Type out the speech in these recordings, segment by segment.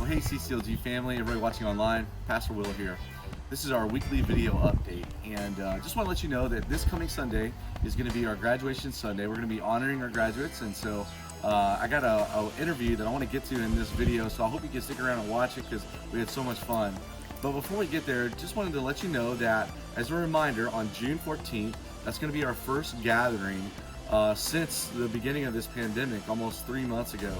hey CCLG family, everybody watching online, Pastor Will here. This is our weekly video update, and just want to let you know that this coming Sunday is going to be our graduation Sunday. We're going to be honoring our graduates, and so I got a interview that I want to get to in this video, so I hope you can stick around and watch it because we had so much fun. But before we get there, just wanted to let you know that, as a reminder, on June 14th, that's going to be our first gathering since the beginning of this pandemic, almost 3 months ago.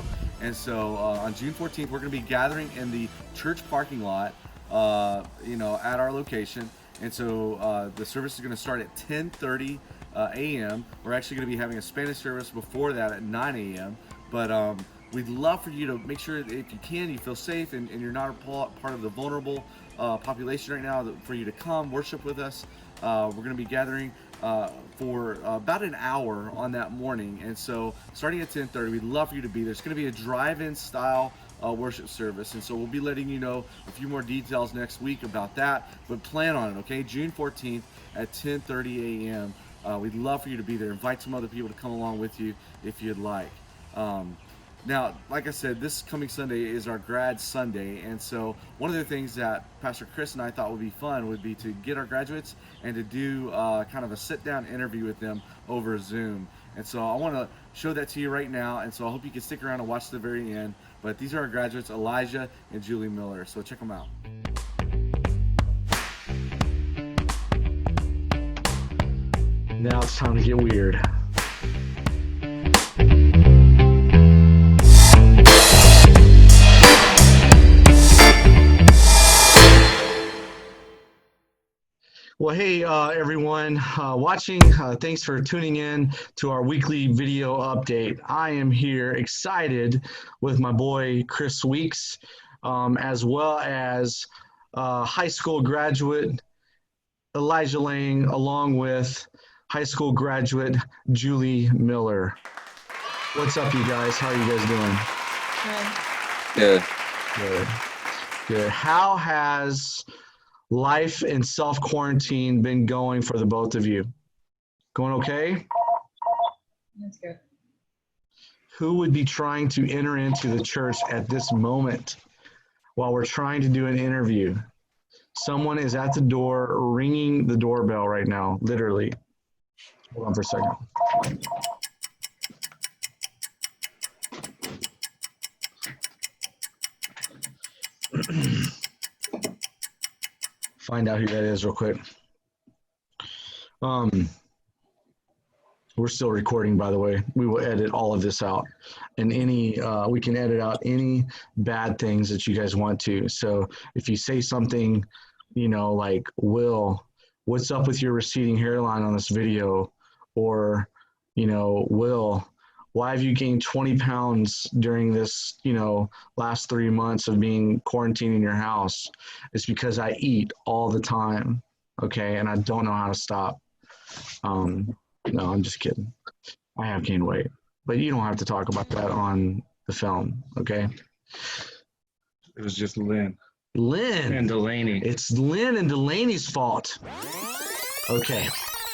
And so on June 14th, we're going to be gathering in the church parking lot, at our location. And so the service is going to start at 10:30 a.m. We're actually going to be having a Spanish service before that at 9 a.m. But we'd love for you to make sure that if you can, you feel safe and you're not a part of the vulnerable population right now, for you to come worship with us. We're going to be gathering for about an hour on that morning, and so starting at 10:30, we'd love for you to be there. It's going to be a drive-in style worship service, and so we'll be letting you know a few more details next week about that, but plan on it, okay? June 14th at 10:30 a.m. We'd love for you to be there. Invite some other people to come along with you if you'd like. Now, like I said, this coming Sunday is our Grad Sunday, and so one of the things that Pastor Chris and I thought would be fun would be to get our graduates and to do kind of a sit-down interview with them over Zoom. And so I want to show that to you right now, and so I hope you can stick around and watch to the very end. But these are our graduates, Elijah and Julie Miller, so check them out. Now it's time to get weird. Well, hey, everyone watching, thanks for tuning in to our weekly video update. I am here excited with my boy, Chris Weeks, as well as high school graduate Elijah Lang, along with high school graduate Julie Miller. What's up, you guys? How are you guys doing? Good. Good. How has life in self-quarantine been going for the both of you? Going okay? That's good. Who would be trying to enter into the church at this moment while we're trying to do an interview? Someone is at the door ringing the doorbell right now, literally. Hold on for a second. Find out who that is real quick. We're still recording, by the way. We will edit all of this out, and we can edit out any bad things that you guys want to. So if you say something, like, Will, what's up with your receding hairline on this video? Or, Will, why have you gained 20 pounds during this, last 3 months of being quarantined in your house? It's because I eat all the time, okay? And I don't know how to stop. No, I'm just kidding. I have gained weight. But you don't have to talk about that on the film, okay? It was just Lynn. Lynn. And Delaney. It's Lynn and Delaney's fault. Okay.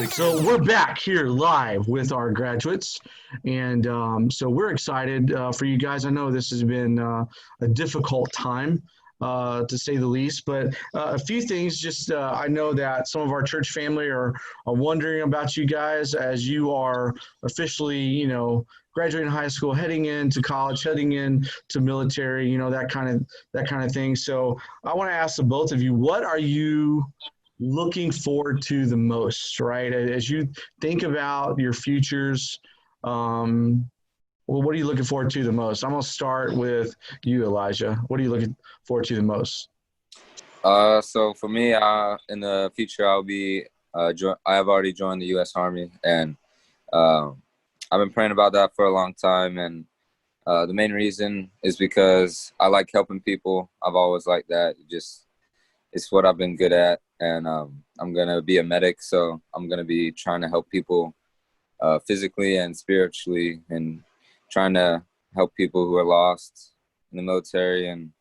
So we're back here live with our graduates, and so we're excited for you guys. I know this has been a difficult time, to say the least, but a few things. Just I know that some of our church family are wondering about you guys as you are officially, graduating high school, heading into college, heading into military, that kind of thing. So I want to ask the both of you, what are you looking forward to the most, right? As you think about your futures, what are you looking forward to the most? I'm going to start with you, Elijah. What are you looking forward to the most? So for me, in the future, I'll be, I have already joined the U.S. Army, and I've been praying about that for a long time. And the main reason is because I like helping people. I've always liked that. It's what I've been good at. And I'm going to be a medic, so I'm going to be trying to help people physically and spiritually, and trying to help people who are lost in the military. And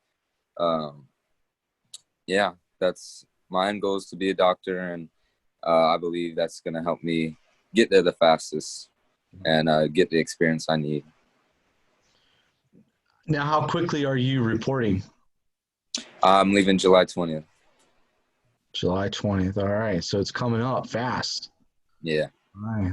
that's my end goal, is to be a doctor, and I believe that's going to help me get there the fastest and get the experience I need. Now, how quickly are you reporting? I'm leaving July 20th. July 20th. All right. So it's coming up fast. Yeah. All right.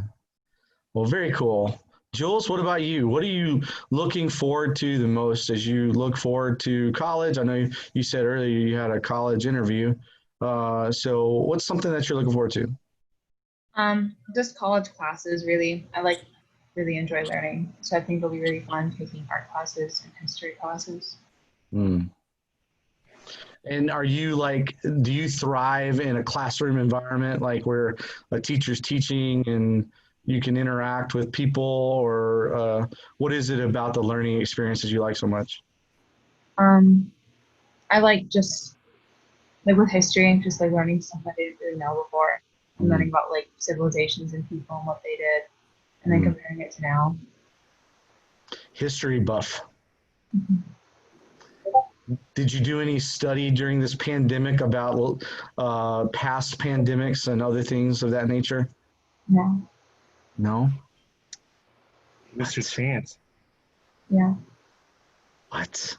Well, very cool. Jules, what about you? What are you looking forward to the most as you look forward to college? I know you said earlier you had a college interview. So what's something that you're looking forward to? Just college classes, really. Really enjoy learning. So I think it'll be really fun taking art classes and history classes. Hmm. And are you like, do you thrive in a classroom environment, like where a teacher's teaching and you can interact with people, or what is it about the learning experiences you like so much? I like just like with history and just like learning stuff I didn't really know before and learning about like civilizations and people and what they did and then comparing it to now. History buff. Mhm. Did you do any study during this pandemic about past pandemics and other things of that nature? No. No? Missed your chance. Yeah. What?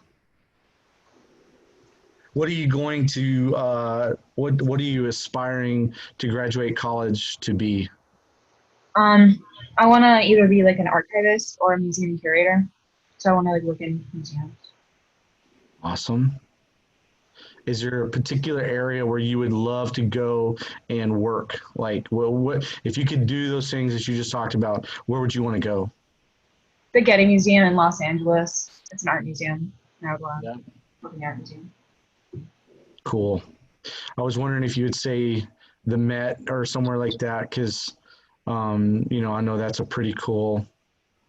What are you going to, what are you aspiring to graduate college to be? I want to either be like an archivist or a museum curator. So I want to like work in museums. Awesome. Is there a particular area where you would love to go and work? Like, what if you could do those things that you just talked about, where would you want to go? The Getty Museum in Los Angeles. It's an art museum. And I would want Yeah. to work in the art museum. Cool. I was wondering if you would say the Met or somewhere like that, because, I know that's a pretty cool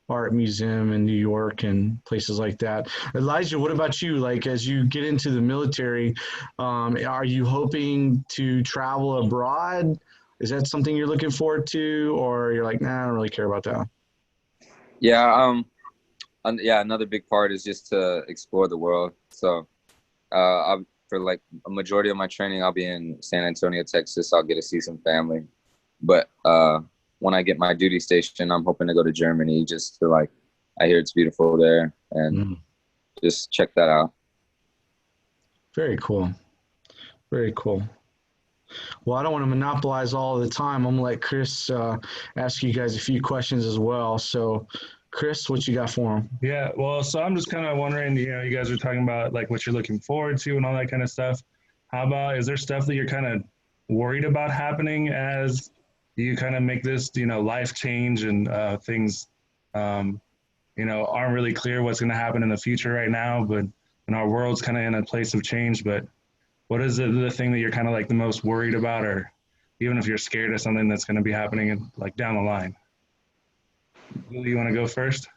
art museum in New York and places like that. Elijah, what about you? Like, as you get into the military, are you hoping to travel abroad? Is that something you're looking forward to, or you're like, nah, I don't really care about that? Yeah. Yeah. Another big part is just to explore the world. So, for like a majority of my training, I'll be in San Antonio, Texas. I'll get to see some family, but when I get my duty station, I'm hoping to go to Germany just to like, I hear it's beautiful there and just check that out. Very cool. Very cool. Well, I don't want to monopolize all the time. I'm gonna let Chris ask you guys a few questions as well. So, Chris, what you got for him? Yeah, well, so I'm just kind of wondering, you guys are talking about like what you're looking forward to and all that kind of stuff. How about, is there stuff that you're kind of worried about happening as you kind of make this, life change and things, aren't really clear what's going to happen in the future right now, but our world's kind of in a place of change. But what is the thing that you're kind of like the most worried about, or even if you're scared of something that's going to be happening like down the line? Lily, you want to go first?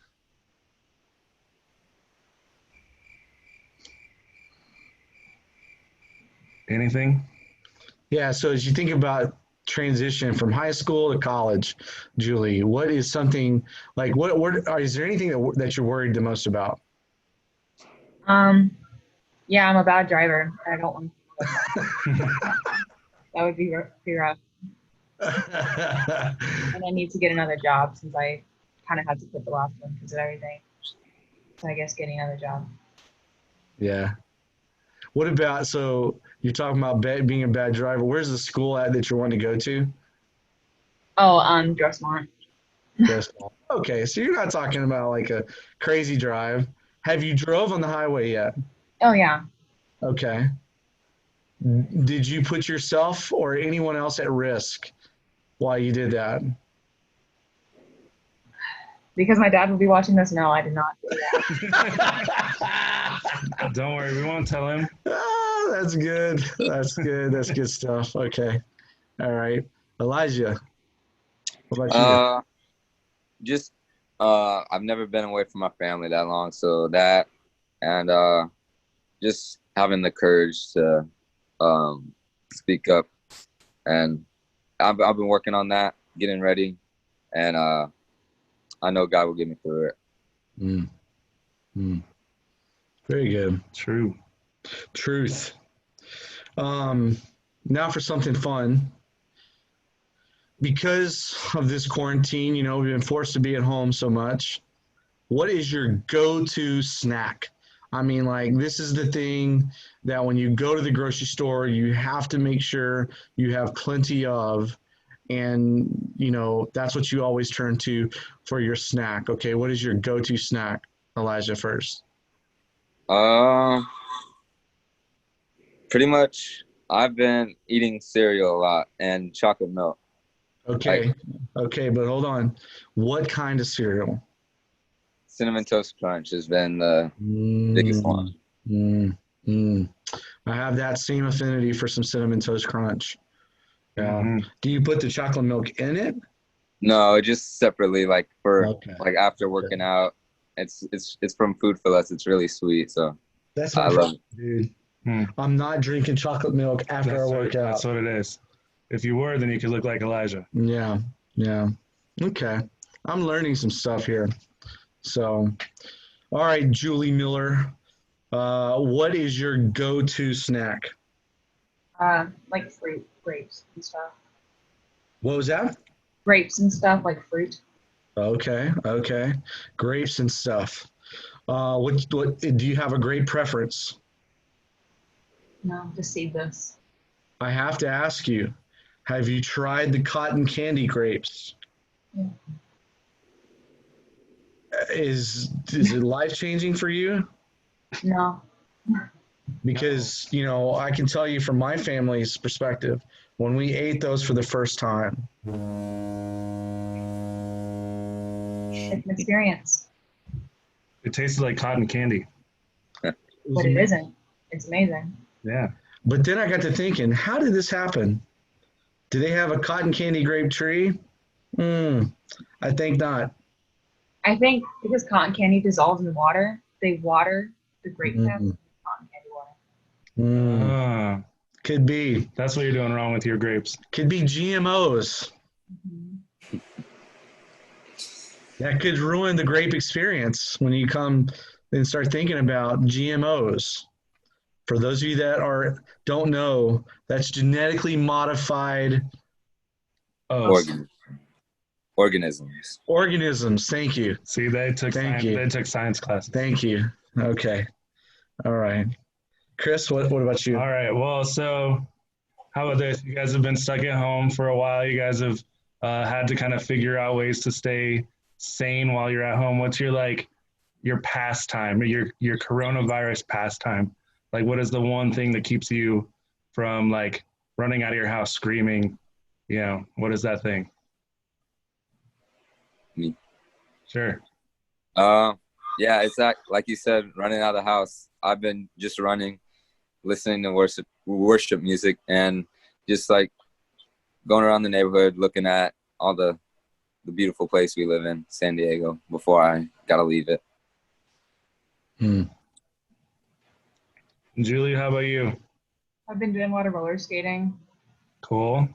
Anything? Yeah. So, as you think about transition from high school to college, Julie, what is something like is there anything that you're worried the most about? Yeah, I'm a bad driver. I don't want to. That would be rough. And I need to get another job since I kind of had to quit the last one because of everything. So I guess getting another job. Yeah. What about, so you're talking about being a bad driver. Where's the school at that you're wanting to go to? Oh, Dressmont. Yes. Okay, so you're not talking about like a crazy drive. Have you drove on the highway yet? Oh yeah, Okay. Did you put yourself or anyone else at risk while you did that? because my dad will be watching this. No, I did not do that. Don't worry, we won't tell him. Oh, that's good. That's good. That's good stuff. Okay. All right. Elijah, what about Just I've never been away from my family that long, so that and just having the courage to speak up, and I've been working on that, getting ready, and I know God will get me through it. you? Very good. True. Truth. Now for something fun. Because of this quarantine, we've been forced to be at home so much. What is your go-to snack? I mean, like, this is the thing that when you go to the grocery store, you have to make sure you have plenty of, and that's what you always turn to for your snack. Okay, what is your go-to snack, Elijah, first? Uh, Pretty much, I've been eating cereal a lot and chocolate milk. Like Okay, okay, but hold on. What kind of cereal? Cinnamon Toast Crunch has been the biggest one. Mm, mm, mm. I have that same affinity for some Cinnamon Toast Crunch. Yeah. Hmm. Do you put the chocolate milk in it? No, just separately, like for Okay. like after working out. It's from Food for Less. It's really sweet, so That's my I love problem, it. dude. Hmm. I'm not drinking chocolate milk after I work out. That's what it is. If you were, then you could look like Elijah. Yeah, yeah. Okay. I'm learning some stuff here. So, all right, Julie Miller, what is your go-to snack? Like fruit, grapes and stuff. What was that? Grapes and stuff, like fruit. Okay, okay. Grapes and stuff. What do you have a great preference? No, just seedless. I have to ask you, have you tried the cotton candy grapes? Yeah. Is it life-changing for you? No. Because, I can tell you from my family's perspective, when we ate those for the first time, It's an experience. It tasted like cotton candy. But it isn't. It's amazing. Yeah. but then I got to thinking, how did this happen? Do they have a cotton candy grape tree? I think not. I think because cotton candy dissolves in water, they water the grape pest with cotton candy water. Mm, Ah, could be. that's what you're doing wrong with your grapes. Could be GMOs. That could ruin the grape experience when you come and start thinking about GMOs. For those of you that don't know, that's genetically modified Oh, Organisms. organisms. Thank you. see, they took Thank science, you. they took science classes. Thank you. Okay. All right. Chris, what about you? All right. Well, so how about this? You guys have been stuck at home for a while. You guys have had to kind of figure out ways to stay sane while you're at home. What's your pastime, your coronavirus pastime? Like, what is the one thing that keeps you from like running out of your house screaming? What is that thing? Me. Sure. Yeah, it's like you said, running out of the house. I've been just running, listening to worship music, and just like going around the neighborhood, looking at all the beautiful place we live in, San Diego, before I gotta leave it. Julie, how about you? I've been doing a lot of roller skating. Cool.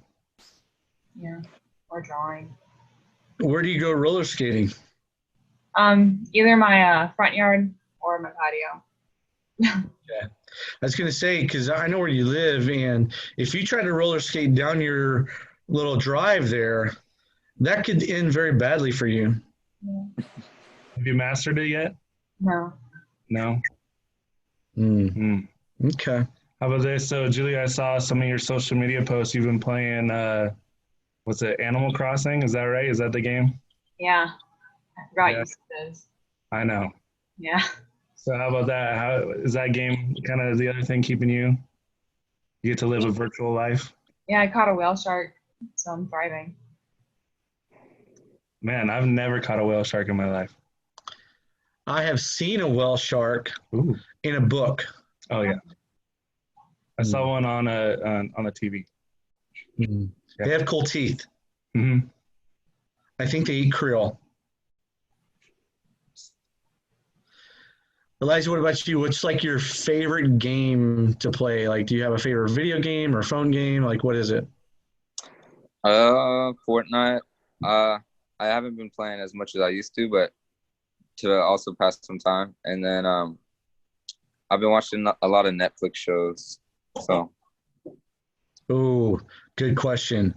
Yeah. Or drawing. Where do you go roller skating? Either my front yard or my patio. I was going to say, because I know where you live, and if you try to roller skate down your little drive there, that could end very badly for you. Yeah. Have you mastered it yet? No. No. Okay. How about this? So, Julie, I saw some of your social media posts. You've been playing, what's it, Animal Crossing? Is that right? Is that the game? Yeah. I forgot Yeah. you said this. I know. Yeah. So, how about that? How is that game kind of the other thing keeping you? You get to live a virtual life? Yeah, I caught a whale shark, so I'm thriving. Man, I've never caught a whale shark in my life. I have seen a whale shark Ooh. in a book. Oh, yeah. I saw one on a TV. They have cool teeth. Mm-hmm. I think they eat krill. Elijah, what about you? What's like your favorite game to play? Like, do you have a favorite video game or phone game? Like, what is it? Fortnite. I haven't been playing as much as I used to, but to also pass some time. And then I've been watching a lot of Netflix shows. So. Oh, good question.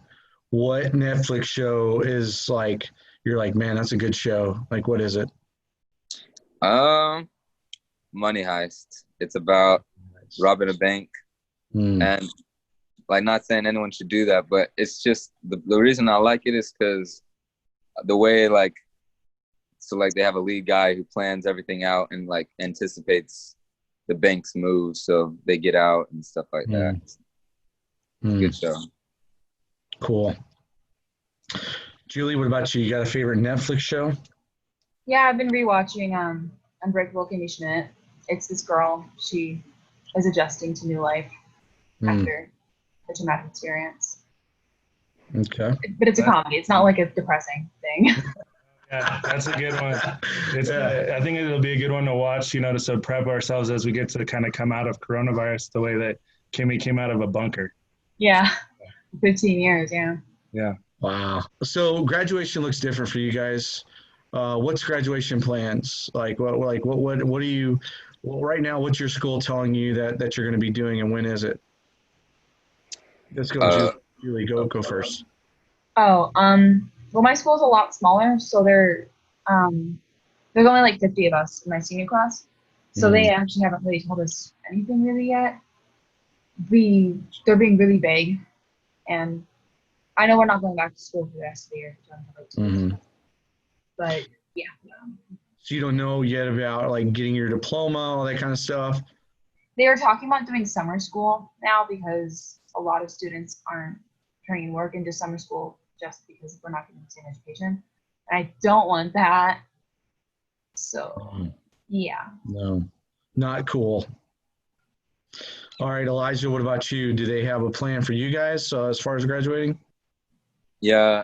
What Netflix show is like, you're like, man, that's a good show. Like, what is it? money heist. It's about robbing a bank, and like, not saying anyone should do that, but it's just the reason I like it is because the way, like, so like they have a lead guy who plans everything out and like anticipates the bank's moves, so they get out and stuff like that. Good show. Cool. Julie, what about you? You got a favorite Netflix show? Yeah, I've been rewatching Unbreakable Kimmy Schmidt. It's this girl. She is adjusting to new life after a traumatic experience. Okay. But it's a comedy. It's not like a depressing thing. Yeah, that's a good one. I think it'll be a good one to watch, to prep ourselves as we get to kind of come out of coronavirus the way that Kimmy came out of a bunker. Yeah. 15 years, yeah. Yeah. Wow. So graduation looks different for you guys. What's graduation plans? Like what are you, right now, what's your school telling you that you're going to be doing, and when is it? Let's go, Julie, go first. Oh, well, my school's a lot smaller, so there's only like 50 of us in my senior class. So they actually haven't really told us anything really yet. They're being really vague, and I know we're not going back to school for the rest of the year. But yeah. So you don't know yet about like getting your diploma, all that kind of stuff? They were talking about doing summer school now because a lot of students aren't turning work into summer school just because we're not getting the same education. And I don't want that. So, yeah. No, not cool. All right, Elijah, what about you? Do they have a plan for you guys as far as graduating? Yeah.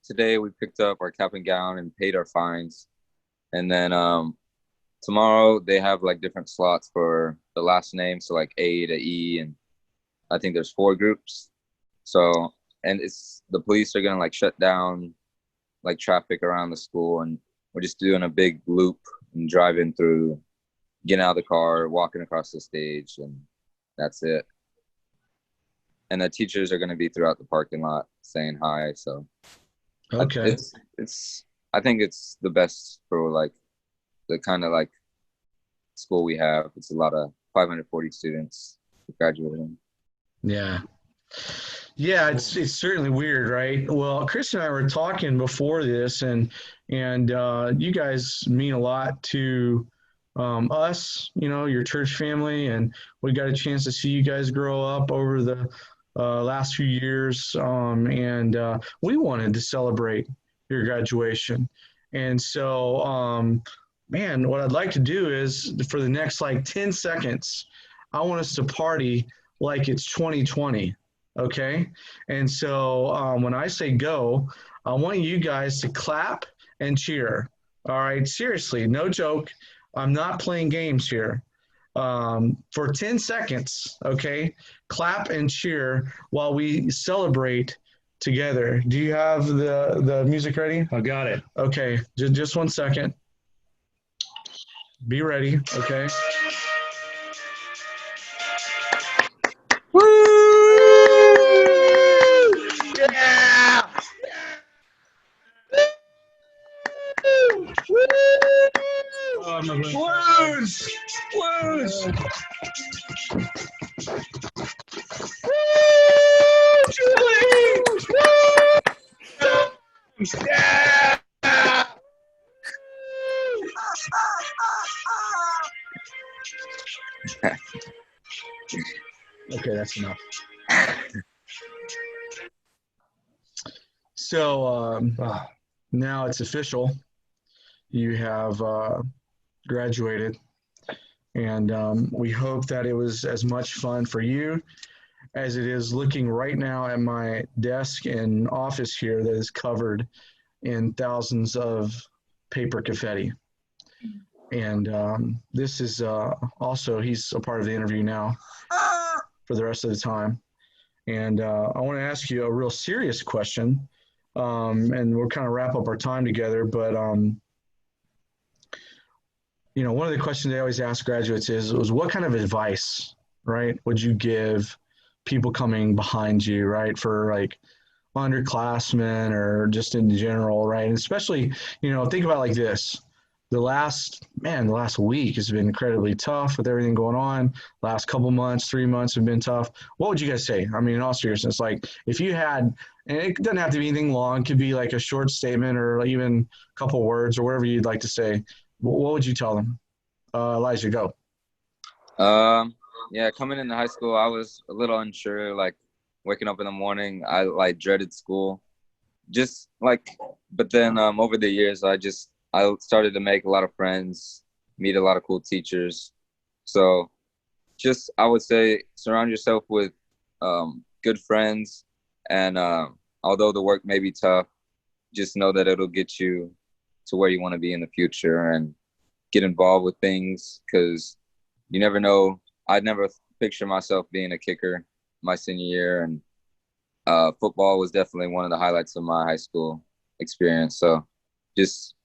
Today we picked up our cap and gown and paid our fines. And then tomorrow they have like different slots for the last name. So like A to E, and I think there's 4 groups. So, and the police are going to like shut down like traffic around the school, and we're just doing a big loop and driving through, getting out of the car, walking across the stage, and that's it. And the teachers are going to be throughout the parking lot saying hi. So okay, I think it's the best for like the kind of like school we have. It's a lot of 540 students graduating. Yeah, it's certainly weird, right? Well, Chris and I were talking before this, and you guys mean a lot to us, your church family, and we got a chance to see you guys grow up over the last few years, and we wanted to celebrate your graduation. And so, man, what I'd like to do is for the next like 10 seconds, I want us to party like it's 2020. Okay. And so when I say go, I want you guys to clap and cheer. All right. Seriously, no joke. I'm not playing games here. For 10 seconds, okay, clap and cheer while we celebrate together. Do you have the music ready? I got it. Okay, just 1 second. Be ready, okay? Woo! Yeah! Woo! Blues! Blues! Woo! Julie! Woo! Yeah! Okay, that's enough. So now it's official. You have graduated, and we hope that it was as much fun for you as it is looking right now at my desk and office here that is covered in thousands of paper confetti. And this is also, he's a part of the interview now for the rest of the time. And I want to ask you a real serious question, and we'll kind of wrap up our time together. But, one of the questions I always ask graduates was what kind of advice, right, would you give people coming behind you, right, for like underclassmen or just in general, right? And especially, think about it like this. the last week has been incredibly tough with everything going on. Last couple months, 3 months have been tough. What would you guys say? I mean, in all seriousness, like if you had, and it doesn't have to be anything long, it could be like a short statement or even a couple words or whatever you'd like to say. What would you tell them? Elijah, go. Yeah, coming into high school, I was a little unsure, like waking up in the morning, I like dreaded school. Just like, but then over the years, I started to make a lot of friends, meet a lot of cool teachers. So just, I would say, surround yourself with good friends. And although the work may be tough, just know that it'll get you to where you want to be in the future, and get involved with things, because you never know. I'd never picture myself being a kicker my senior year, and football was definitely one of the highlights of my high school experience. So just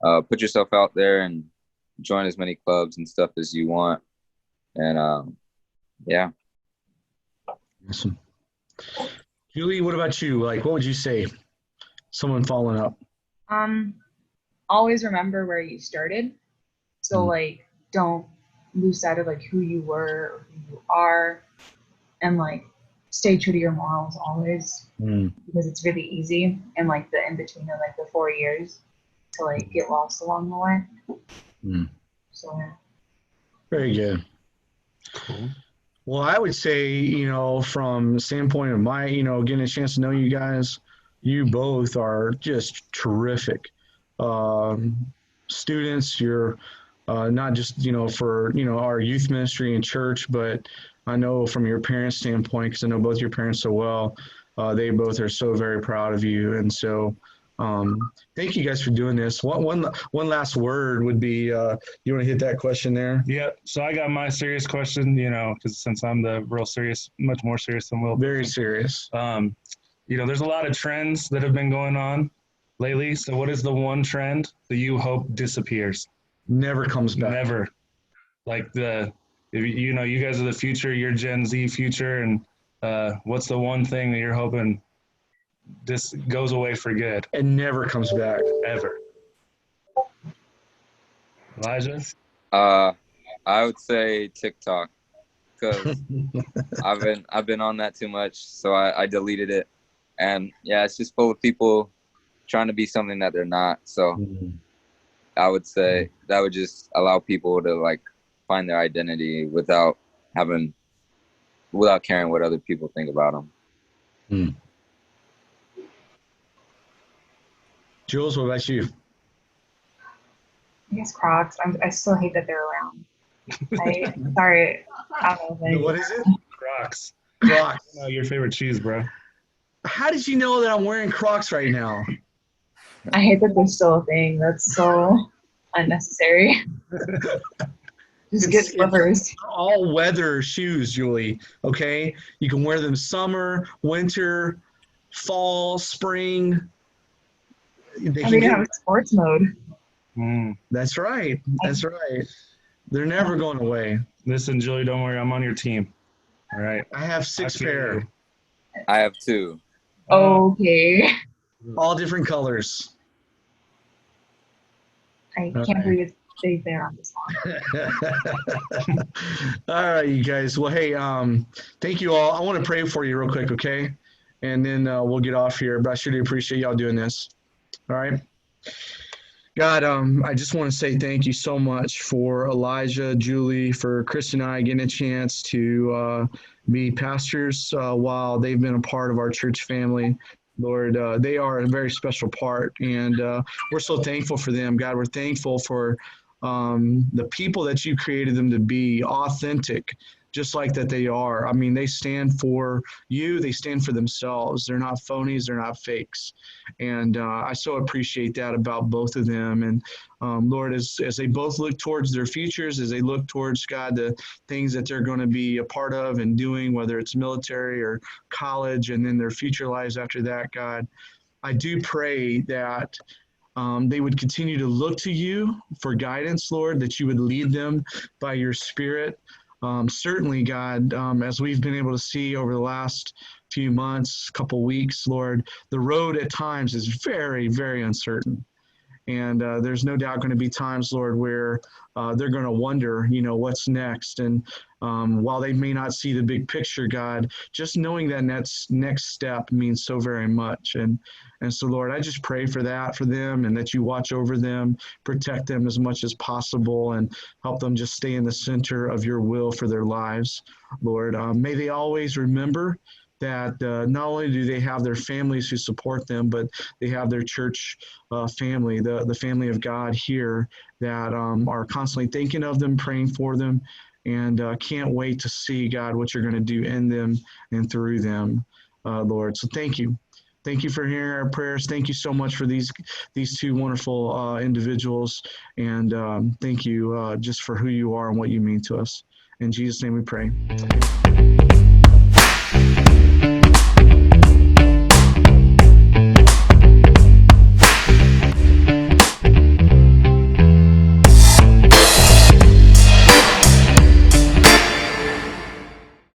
put yourself out there and join as many clubs and stuff as you want. And yeah. Awesome. Julie, what about you? Like, what would you say? Someone following up. Always remember where you started. So like, don't lose sight of like who you were or who you are, and like stay true to your morals always, because it's really easy in like the in between of like the 4 years to like get lost along the way. So yeah. Very good. Cool. Well, I would say, from the standpoint of my, getting a chance to know you guys, you both are just terrific students. You're not just, for, our youth ministry and church, but I know from your parents' standpoint, because I know both your parents so well, they both are so very proud of you. And so thank you guys for doing this. One last word would be, you want to hit that question there? Yeah. So I got my serious question, because since I'm the real serious, much more serious than Will. Very serious. There's a lot of trends that have been going on lately. So what is the one trend that you hope disappears? Never comes back. Never. Like you guys are the future, you're Gen Z future. And what's the one thing that you're hoping this goes away for good? And never comes back. Ever. Elijah? I would say TikTok, because I've been on that too much, so I deleted it. And yeah, it's just full of people trying to be something that they're not. So I would say that would just allow people to like find their identity without caring what other people think about them. Jules, what about you? I guess Crocs. I still hate that they're around. Sorry. I don't know. What is it? Crocs. Crocs. Your favorite shoes, bro. How did you know that I'm wearing Crocs right now? I hate that they're still a thing. That's so unnecessary. Just get slippers. All weather shoes, Julie. Okay? You can wear them summer, winter, fall, spring. They have sports mode. That's right. That's right. They're never going away. Listen, Julie, don't worry. I'm on your team. All right. I have 6 pair. I have 2. Okay. All different colors. I can't believe it's stayed there on this long. All right, you guys. Well, hey, thank you all. I want to pray for you real quick, okay? And then we'll get off here. But I sure do appreciate y'all doing this. All right. God, I just want to say thank you so much for Elijah, Julie, for Chris and I getting a chance to be pastors while they've been a part of our church family. Lord, they are a very special part, and we're so thankful for them. God, we're thankful for the people that you created them to be, authentic, just like that they are. I mean, they stand for you. They stand for themselves. They're not phonies. They're not fakes. And I so appreciate that about both of them. And Lord, as they both look towards their futures, as they look towards, God, the things that they're going to be a part of and doing, whether it's military or college, and then their future lives after that, God, I do pray that they would continue to look to you for guidance, Lord, that you would lead them by your Spirit. Certainly, God, as we've been able to see over the last few months, couple weeks, Lord, the road at times is very, very uncertain. And there's no doubt going to be times, Lord, where they're going to wonder, what's next. And while they may not see the big picture, God, just knowing that next step means so very much. And so, Lord, I just pray for that for them, and that you watch over them, protect them as much as possible, and help them just stay in the center of your will for their lives. Lord, may they always remember that not only do they have their families who support them, but they have their church family, the family of God here, that are constantly thinking of them, praying for them, and can't wait to see, God, what you're going to do in them and through them, Lord. So thank you. Thank you for hearing our prayers. Thank you so much for these two wonderful individuals. And thank you just for who you are and what you mean to us. In Jesus' name we pray.